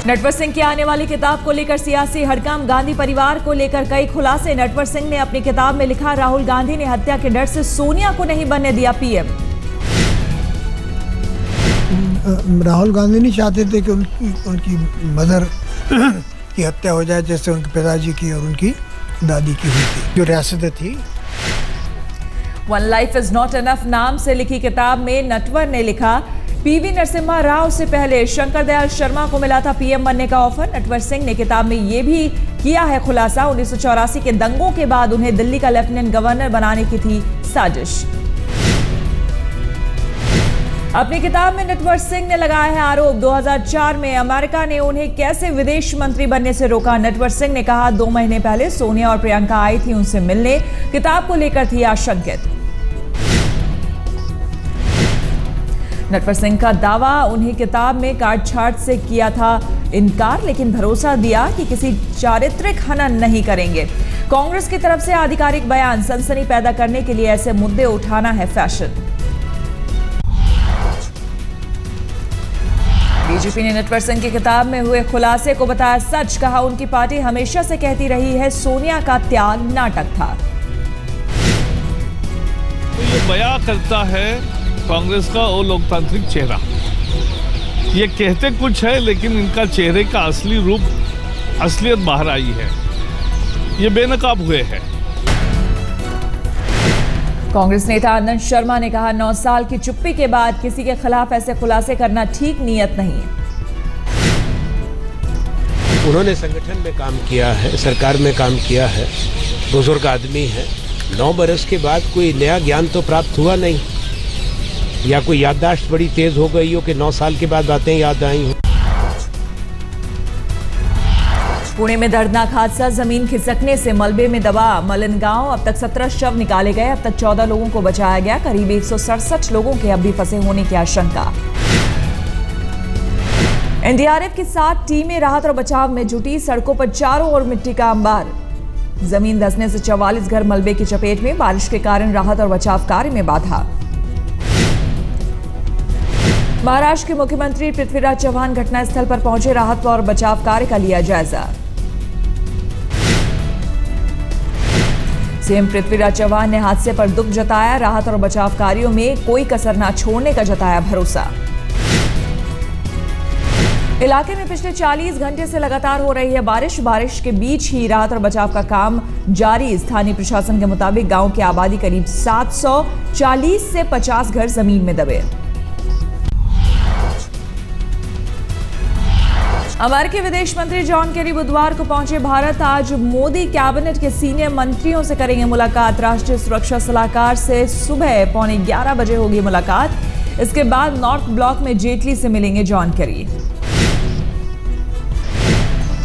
नटवर सिंह की आने वाली किताब को लेकर सियासी हड़कंप, गांधी परिवार को लेकर कई खुलासे। नटवर सिंह ने अपनी किताब में लिखा, राहुल गांधी ने हत्या के डर से सोनिया को नहीं बनने दिया पीएम। राहुल गांधी नहीं चाहते थे कि उनकी मदर की हत्या हो जाए, जैसे उनके पिताजी की और उनकी दादी की हुई थी। जो रियासतें थी। One life is not enough नाम से लिखी किताब में नटवर ने लिखा, पीवी नरसिम्हा राव से पहले शंकर दयाल शर्मा को मिला था पीएम बनने का ऑफर। नटवर सिंह ने किताब में यह भी किया है खुलासा, 1984 के दंगों के बाद उन्हें दिल्ली का लेफ्टिनेंट गवर्नर बनाने की थी साजिश। अपनी किताब में नटवर सिंह ने लगाया है आरोप, 2004 में अमेरिका ने उन्हें कैसे विदेश मंत्री बनने से रोका। नटवर सिंह ने कहा, 2 महीने पहले सोनिया और प्रियंका आई थी उनसे मिलने, किताब को लेकर थी आशंकित। नटवर सिंह का दावा, उन्हें किताब में काटछाट से किया था इनकार, लेकिन भरोसा दिया कि किसी चारित्रिक हनन नहीं करेंगे। कांग्रेस की तरफ से आधिकारिक बयान, सनसनी पैदा करने के लिए ऐसे मुद्दे उठाना है फैशन। बीजेपी ने नटवर सिंह की किताब में हुए खुलासे को बताया सच, कहा उनकी पार्टी हमेशा से कहती रही है सोनिया का त्याग नाटक था। तो ये बयां करता है कांग्रेस का वो लोकतांत्रिक चेहरा। ये कहते कुछ है लेकिन इनका चेहरे का असली रूप, असलियत बाहर आई है। ये बेनकाब हुए हैं। कांग्रेस नेता आनंद शर्मा ने कहा, 9 साल की चुप्पी के बाद किसी के खिलाफ ऐसे खुलासे करना ठीक नीयत नहीं है। उन्होंने संगठन में काम किया है, सरकार में काम किया है, बुजुर्ग आदमी है। 9 बरस के बाद कोई नया ज्ञान तो प्राप्त हुआ नहीं, या कोई याददाश्त बड़ी तेज हो गई हो कि 9 साल के बाद बातें याद आई हो। पुणे में दर्दनाक हादसा, जमीन खिसकने से मलबे में दबा मलन गांव। अब तक 17 शव निकाले गए, अब तक 14 लोगों को बचाया गया। करीब 167 लोगों के अब भी फंसे होने की आशंका। एनडीआरएफ की 7 टीमें राहत और बचाव में जुटी, सड़कों पर चारों ओर मिट्टी का अंबार। जमीन धंसने से 44 घर मलबे की चपेट में, बारिश के कारण राहत और बचाव कार्य में बाधा। महाराष्ट्र के मुख्यमंत्री पृथ्वीराज चव्हाण घटनास्थल पर पहुंचे, राहत और बचाव कार्य का लिया जायजा। सीएम पृथ्वीराज चव्हाण ने हादसे पर दुख जताया, राहत और बचाव कार्यों में कोई कसर न छोड़ने का जताया भरोसा। इलाके में पिछले 40 घंटे से लगातार हो रही है बारिश के बीच ही राहत और बचाव का काम जारी। स्थानीय प्रशासन के मुताबिक गांव की आबादी करीब 740 से 50 घर जमीन में दबे। अमेरिकी विदेश मंत्री जॉन केरी बुधवार को पहुंचे भारत। आज मोदी कैबिनेट के सीनियर मंत्रियों से करेंगे मुलाकात। राष्ट्रीय सुरक्षा सलाहकार से सुबह 11:15 बजे होगी मुलाकात। इसके बाद नॉर्थ ब्लॉक में जेटली से मिलेंगे जॉन केरी।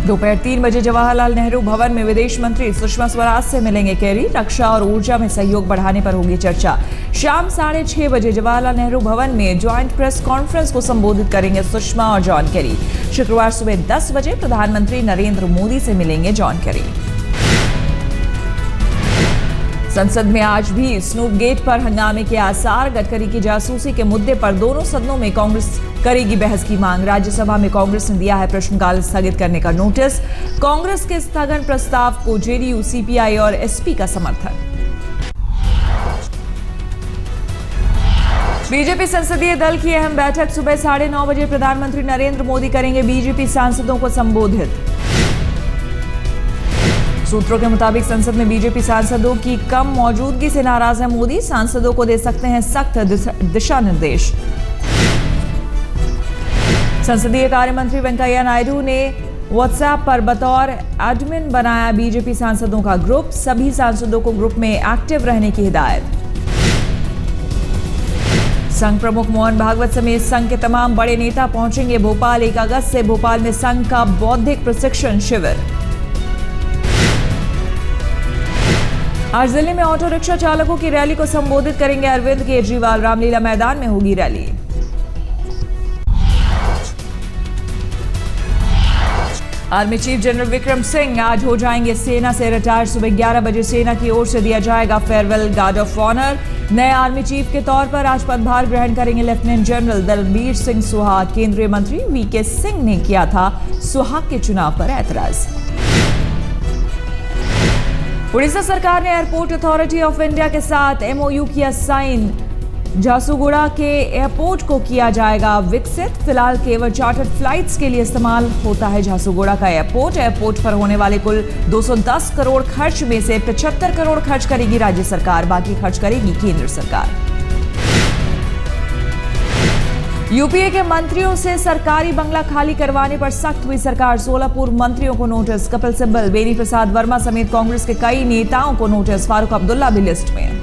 दोपहर 3 बजे जवाहरलाल नेहरू भवन में विदेश मंत्री सुषमा स्वराज से मिलेंगे केरी। रक्षा और ऊर्जा में सहयोग बढ़ाने पर होगी चर्चा। शाम 6:30 बजे जवाहरलाल नेहरू भवन में ज्वाइंट प्रेस कॉन्फ्रेंस को संबोधित करेंगे सुषमा और जॉन केरी। शुक्रवार सुबह 10 बजे प्रधानमंत्री नरेंद्र मोदी से मिलेंगे जॉन केरी। संसद में आज भी स्नूप गेट पर हंगामे के आसार। गडकरी की जासूसी के मुद्दे पर दोनों सदनों में कांग्रेस करेगी बहस की मांग। राज्यसभा में कांग्रेस ने दिया है प्रश्नकाल स्थगित करने का नोटिस। कांग्रेस के स्थगन प्रस्ताव को जेडीयू, सीपीआई और एसपी का समर्थन। बीजेपी संसदीय दल की अहम बैठक सुबह 9:30 बजे प्रधानमंत्री नरेंद्र मोदी करेंगे बीजेपी सांसदों को संबोधित। सूत्रों के मुताबिक संसद में बीजेपी सांसदों की कम मौजूदगी से नाराज है मोदी। सांसदों को दे सकते हैं सख्त दिशा निर्देश। संसदीय कार्य मंत्री वेंकैया नायडू ने व्हाट्सएप पर बतौर एडमिन बनाया बीजेपी सांसदों का ग्रुप। सभी सांसदों को ग्रुप में एक्टिव रहने की हिदायत। संघ प्रमुख मोहन भागवत समेत संघ के तमाम बड़े नेता पहुंचेंगे भोपाल। 1 अगस्त से भोपाल में संघ का बौद्धिक प्रशिक्षण शिविर। आज जिले में ऑटो रिक्शा चालकों की रैली को संबोधित करेंगे अरविंद केजरीवाल। रामलीला मैदान में होगी rally. Army chief general Vikram Singh आज हो जाएंगे सेना से रिटायर। सुबह 11 बजे सेना की ओर से दिया जाएगा फेयरवेल गार्ड ऑफ ऑनर। नए आर्मी चीफ के तौर पर आज पदभार ग्रहण करेंगे लेफ्टिनेंट जनरल दलबीर सिंह सुहाग। केंद्रीय मंत्री वीके सिंह ने किया था सुहाग के चुनाव पर ऐतराज। उड़ीसा सरकार ने एयरपोर्ट अथॉरिटी ऑफ इंडिया के साथ एमओयू किया साइन। झारसुगुड़ा के एयरपोर्ट को किया जाएगा विकसित। फिलहाल केवल चार्टर्ड फ्लाइट्स के लिए इस्तेमाल होता है झारसुगुड़ा का एयरपोर्ट पर होने वाले कुल 210 करोड़ खर्च में से 75 करोड़ खर्च करेगी राज्य सरकार, बाकी खर्च करेगी केंद्र सरकार। यूपीए के मंत्रियों से सरकारी बंगला खाली करवाने पर सख्त हुई सरकार। 16 पूर्व मंत्रियों को नोटिस। कपिल सिब्बल, बेनी प्रसाद वर्मा समेत कांग्रेस के कई नेताओं को नोटिस। फारूक अब्दुल्ला भी लिस्ट में।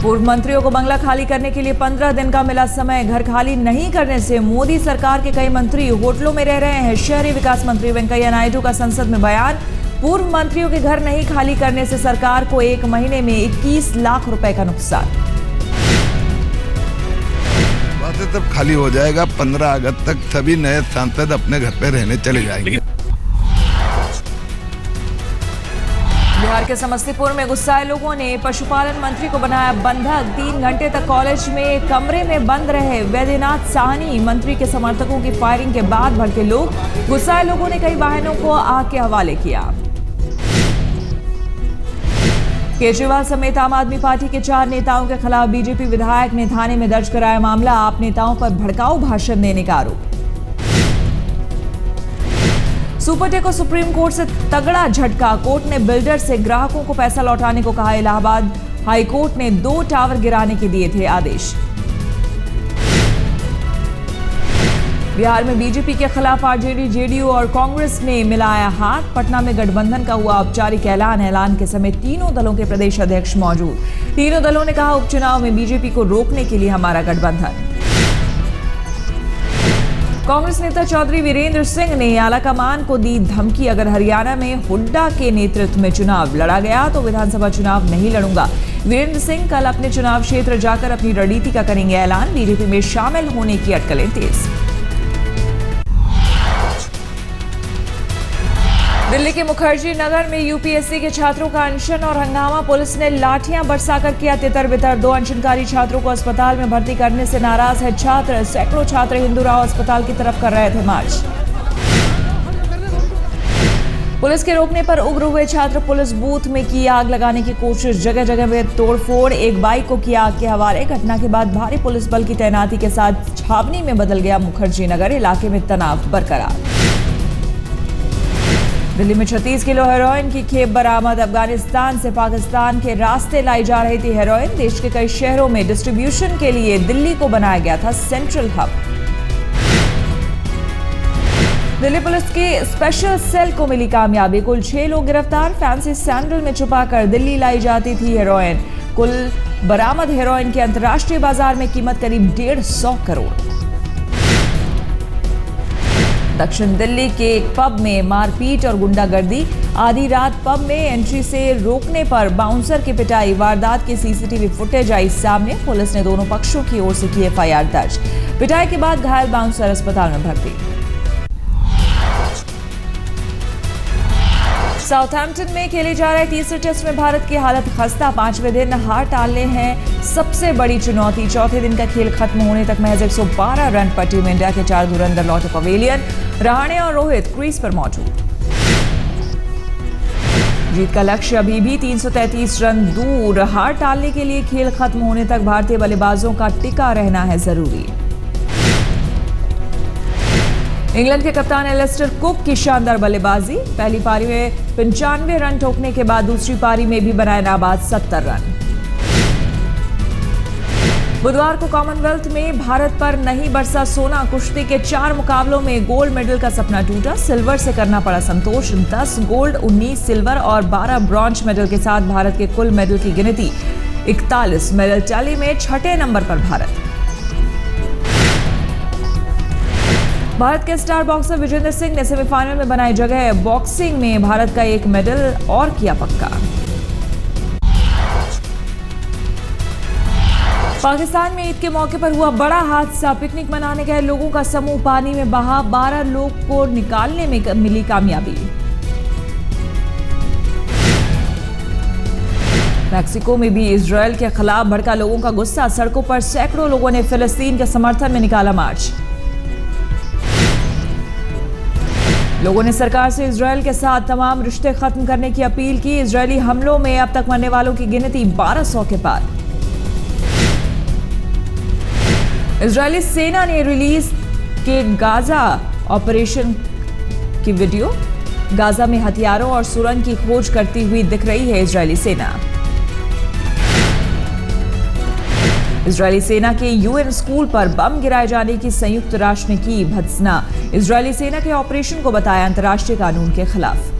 पूर्व मंत्रियों को बंगला खाली करने के लिए 15 दिन का मिला समय। घर खाली नहीं करने से मोदी सरकार के कई मंत्री होटलों में रह रहे हैं। शहरी विकास मंत्री वेंकैया नायडू का संसद में बयान। पूर्व मंत्रियों के घर नहीं खाली करने से सरकार को 1 महीने में 21 लाख रुपए का नुकसान। तब खाली हो जाएगा। 15 अगस्त तक सभी नए सांसद अपने घर पे रहने चले जाएंगे। बिहार के समस्तीपुर में गुस्साए लोगों ने पशुपालन मंत्री को बनाया बंधक। 3 घंटे तक कॉलेज में कमरे में बंद रहे वैद्यनाथ साहनी। मंत्री के समर्थकों की फायरिंग के बाद भड़के लोग। गुस्साए लोगों ने कई वाहनों को आग के हवाले किया। केजरीवाल समेत आम आदमी पार्टी के 4 नेताओं के खिलाफ बीजेपी विधायक ने थाने में दर्ज कराया मामला। आप नेताओं पर भड़काऊ भाषण देने का आरोप। सुपरटेक को सुप्रीम कोर्ट से तगड़ा झटका। कोर्ट ने बिल्डर से ग्राहकों को पैसा लौटाने को कहा। इलाहाबाद हाई कोर्ट ने 2 टावर गिराने के दिए थे आदेश। बिहार में बीजेपी के खिलाफ आरजेडी, जेडीयू और कांग्रेस ने मिलाया हाथ। पटना में गठबंधन का हुआ औपचारिक ऐलान के समय तीनों दलों के प्रदेश अध्यक्ष मौजूद। तीनों दलों ने कहा उपचुनाव में बीजेपी को रोकने के लिए हमारा गठबंधन। कांग्रेस नेता चौधरी वीरेंद्र सिंह ने आलाकमान को दी धमकी। अगर हरियाणा में हुड्डा के नेतृत्व में चुनाव लड़ा गया तो विधानसभा चुनाव नहीं लड़ूंगा। वीरेंद्र सिंह कल अपने चुनाव क्षेत्र जाकर अपनी रणनीति का करेंगे ऐलान। बीजेपी में शामिल होने की अटकलें तेज। दिल्ली के मुखर्जी नगर में यूपीएससी के छात्रों का अनशन और हंगामा। पुलिस ने लाठियां बरसाकर किया तितर-बितर। 2 अनशनकारी छात्रों को अस्पताल में भर्ती करने से नाराज है छात्र। सैकड़ों छात्र हिंदूराव अस्पताल की तरफ कर रहे थे मार्च। पुलिस के रोकने पर उग्र हुए छात्र। पुलिस बूथ में की आग लगाने की कोशिश। जगह जगह में तोड़फोड़। एक बाइक को किया आग के हवाले। घटना के बाद भारी पुलिस बल की तैनाती के साथ छावनी में बदल गया मुखर्जी नगर। इलाके में तनाव बरकरार। दिल्ली में 36 किलो हेरोइन की खेप बरामद। अफगानिस्तान से पाकिस्तान के रास्ते लाई जा रही थी हेरोइन। देश के कई शहरों में डिस्ट्रीब्यूशन के लिए दिल्ली को बनाया गया था सेंट्रल हब। दिल्ली पुलिस की स्पेशल सेल को मिली कामयाबी। कुल 6 लोग गिरफ्तार। फैंसी सैंडल में छुपाकर दिल्ली लाई जाती थी हेरोइन। कुल बरामद हेरोइन की अंतर्राष्ट्रीय बाजार में कीमत करीब 150 करोड़। दक्षिण दिल्ली के एक पब में मारपीट और गुंडागर्दी। आधी रात पब में एंट्री से रोकने पर बाउंसर की पिटाई। वारदात की सीसीटीवी फुटेज आई सामने। पुलिस ने दोनों पक्षों की ओर से की एफआईआर दर्ज। पिटाई के बाद घायल बाउंसर अस्पताल में भर्ती। साउथहैम्पटन में खेले जा रहे तीसरे टेस्ट में भारत की हालत खस्ता। 5वें दिन हार टालने हैं सबसे बड़ी चुनौती। चौथे दिन का खेल खत्म होने तक महज 112 रन पर टीम इंडिया के 4 धुरंधर लौटे पवेलियन। रहाणे और रोहित क्रीज पर मौजूद। जीत का लक्ष्य अभी भी 333 रन दूर। हार टालने के लिए खेल खत्म होने तक भारतीय बल्लेबाजों का टिका रहना है जरूरी। इंग्लैंड के कप्तान एलिस्टर कुक की शानदार बल्लेबाजी। पहली पारी में 95 रन ठोकने के बाद दूसरी पारी में भी बनाए नाबाद 70 रन। बुधवार को कॉमनवेल्थ में भारत पर नहीं बरसा सोना। कुश्ती के 4 मुकाबलों में गोल्ड मेडल का सपना टूटा। सिल्वर से करना पड़ा संतोष। 10 गोल्ड, 19 सिल्वर और 12 ब्रॉन्ज मेडल के साथ भारत के कुल मेडल की गिनती 41। मेडल टैली में 6ठे नंबर पर भारत। भारत के स्टार बॉक्सर विजेंद्र सिंह ने सेमीफाइनल में बनाई जगह। बॉक्सिंग में भारत का 1 मेडल और किया पक्का। पाकिस्तान में ईद के मौके पर हुआ बड़ा हादसा। पिकनिक मनाने गए लोगों का समूह पानी में बहा, 12 लोग को निकालने में मिली कामयाबी। मैक्सिको में भी इजरायल के खिलाफ भड़का लोगों का गुस्सा। सड़कों पर सैकड़ों लोगों ने फिलिस्तीन के समर्थन में निकाला मार्च। लोगों ने सरकार से इजरायल के साथ तमाम रिश्ते खत्म करने की अपील की। इजरायली हमलों में अब तक मरने वालों की गिनती 1200 के पार। इजरायली सेना ने रिलीज के गाजा ऑपरेशन की वीडियो। गाजा में हथियारों और सुरंग की खोज करती हुई दिख रही है इजरायली सेना। इजरायली सेना के यूएन स्कूल पर बम गिराए जाने की संयुक्त राष्ट्र ने की भत्सना। इजरायली सेना के ऑपरेशन को बताया अंतर्राष्ट्रीय कानून के खिलाफ।